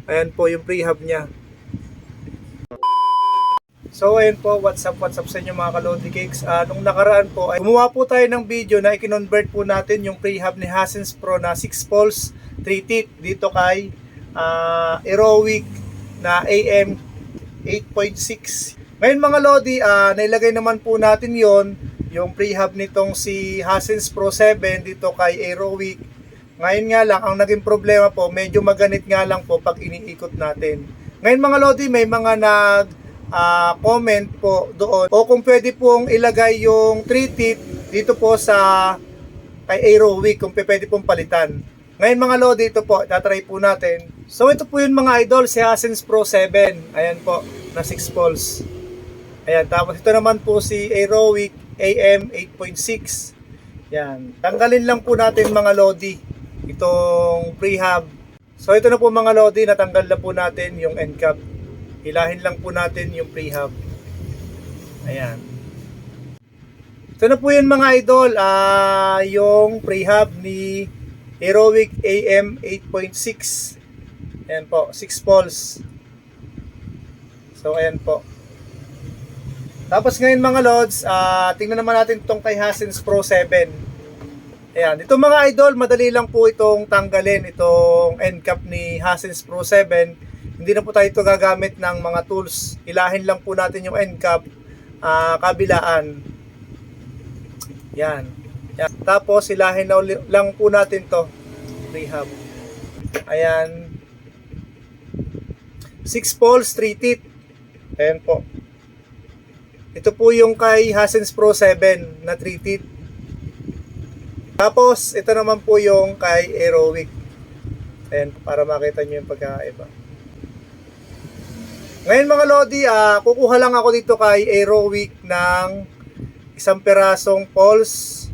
Ayan po yung prehab niya. So ayun po, what's up sa inyo mga Kalodi Cakes. Nung nakaraan po ay gumawa po tayo ng video na i-convert po natin yung prehab ni Hasen's Pro na 6 poles 3 teeth dito kay Aerowick na AM 8.6. Ngayon mga Lodi, nailagay naman po natin yung prehab nitong si Hasen's Pro 7 dito kay Aerowick. Ngayon nga lang, ang naging problema po, medyo maganit nga lang po pag iniikot natin. Ngayon mga Lodi, may mga comment po doon o kung pwede pong ilagay yung 3 teeth dito po sa kay Aerowick, kung pwede pong palitan. Ngayon mga Lodi, ito po, tatry po natin. So ito po yun mga idol, si Hasen's Pro 7. Ayan po, na 6 poles. Ayan, tapos ito naman po si Aerowick AM 8.6. Yan, tanggalin lang po natin mga Lodi itong prehab. So ito na po mga Lodi, natanggal na po natin yung end cap. Hilahin lang po natin yung prehab. Ayan. Ito na po yun mga idol, yung prehab ni Aerowick AM 8.6. Ayan po, 6 poles. So ayan po. Tapos ngayon mga Lods, tingnan naman natin itong kay Hasen's Pro 7. Ayan, ito mga idol, madali lang po itong tanggalin, itong end cap ni Hasen's Pro 7. Hindi na po tayo ito gagamit ng mga tools. Hilahin lang po natin yung end cap, kabilaan. Yan. Yan. Tapos hilahin lang po natin to prehab. Ayan. 6 poles, 3 teeth. Ayan po. Ito po yung kay Hasen's Pro 7 na 3 teeth. Tapos, ito naman po yung kay Aerowick. Ayan, para makita nyo yung pagkaiba. Ngayon mga Lodi, kukuha lang ako dito kay Aerowick ng isang perasong poles.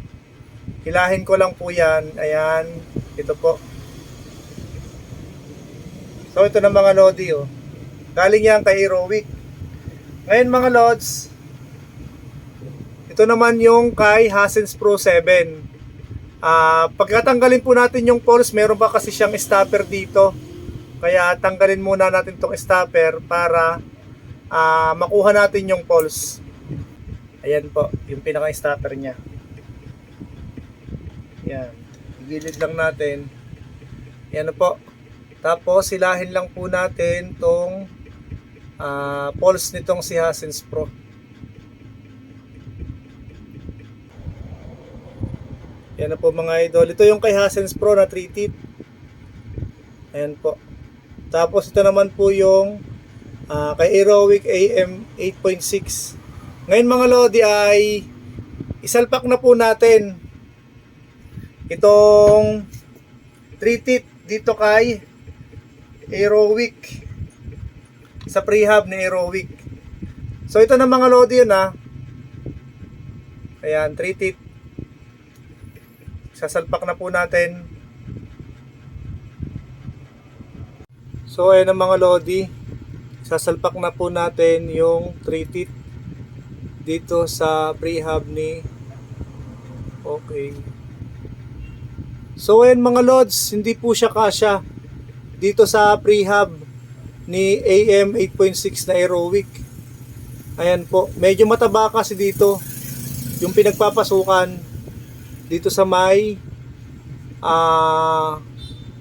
Hilahin ko lang po yan. Ayan, ito po. So, ito na mga Lodi, oh. Galing yan kay Aerowick. Ngayon mga Lods, ito naman yung kay Hasen's Pro 7. Pagkatanggalin po natin yung poles, meron pa kasi siyang stopper dito. Kaya tanggalin muna natin tong stopper para makuha natin yung poles. Ayan po, yung pinaka-stopper niya. Ayan, gilid lang natin. Ayan po. Tapos silahin lang po natin tong poles nitong si Hasen's Pro. Yan na po mga idol. Ito yung kay Hasen's Pro na 3 teeth. Ayan po. Tapos ito naman po yung kay Aerowick AM 8.6. Ngayon mga Lodi ay isalpak na po natin itong 3 teeth dito kay Aerowick sa prehab ni Aerowick. So ito na mga Lodi yun Ayan, 3 teeth. Sasalpak na po natin. So ayan ang mga Lodi, sasalpak na po natin yung 3 teeth dito sa prehab ni So ayan mga Lods, hindi po siya kasya dito sa prehab ni AM 8.6 na Aerowick. Ayan po, medyo mataba kasi dito yung pinagpapasukan dito sa may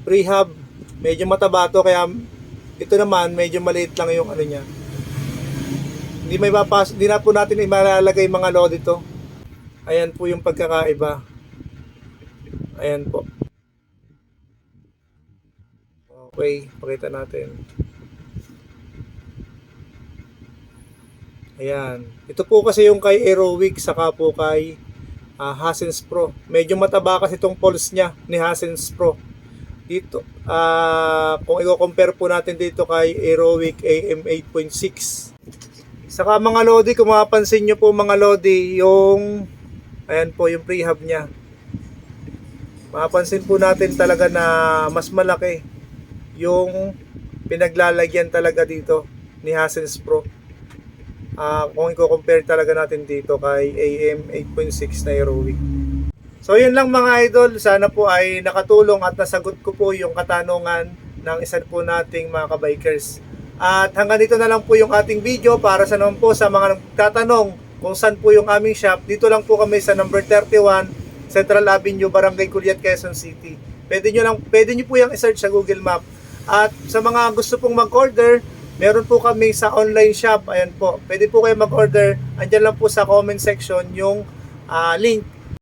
prehab. Medyo mataba to, kaya ito naman medyo maliit lang yung ano niya. Hindi na po natin imalalagay mga Lodi dito. Ayan po yung pagkakaiba. Ayan po. Okay, pakita natin. Ayan. Ito po kasi yung kay Aerowick saka po kay Hasen's Pro. Medyo mataba kasi itong poles niya ni Hasen's Pro. Dito, kung i-compare po natin dito kay Aerowick AM 8.6. Saka mga Lodi, kung mapapansin nyo po mga Lodi, yung ayan po yung prehab niya. Mapapansin po natin talaga na mas malaki yung pinaglalagyan talaga dito ni Hasen's Pro. Kung i-compare talaga natin dito kay AM 8.6 na Aerowick. So yun lang mga idol, sana po ay nakatulong at nasagot ko po yung katanungan ng isa po nating mga kabikers. At hanggang dito na lang po yung ating video para sa naman po sa mga nagtatanong kung saan po yung aming shop. Dito lang po kami sa number 31 Central Avenue, Barangay Culiat, Quezon City. Pwede nyo po yung i-search sa Google Map. At sa mga gusto pong mag-order, meron po kami sa online shop. Ayan po, pwede po kayo mag-order. Andyan lang po sa comment section yung link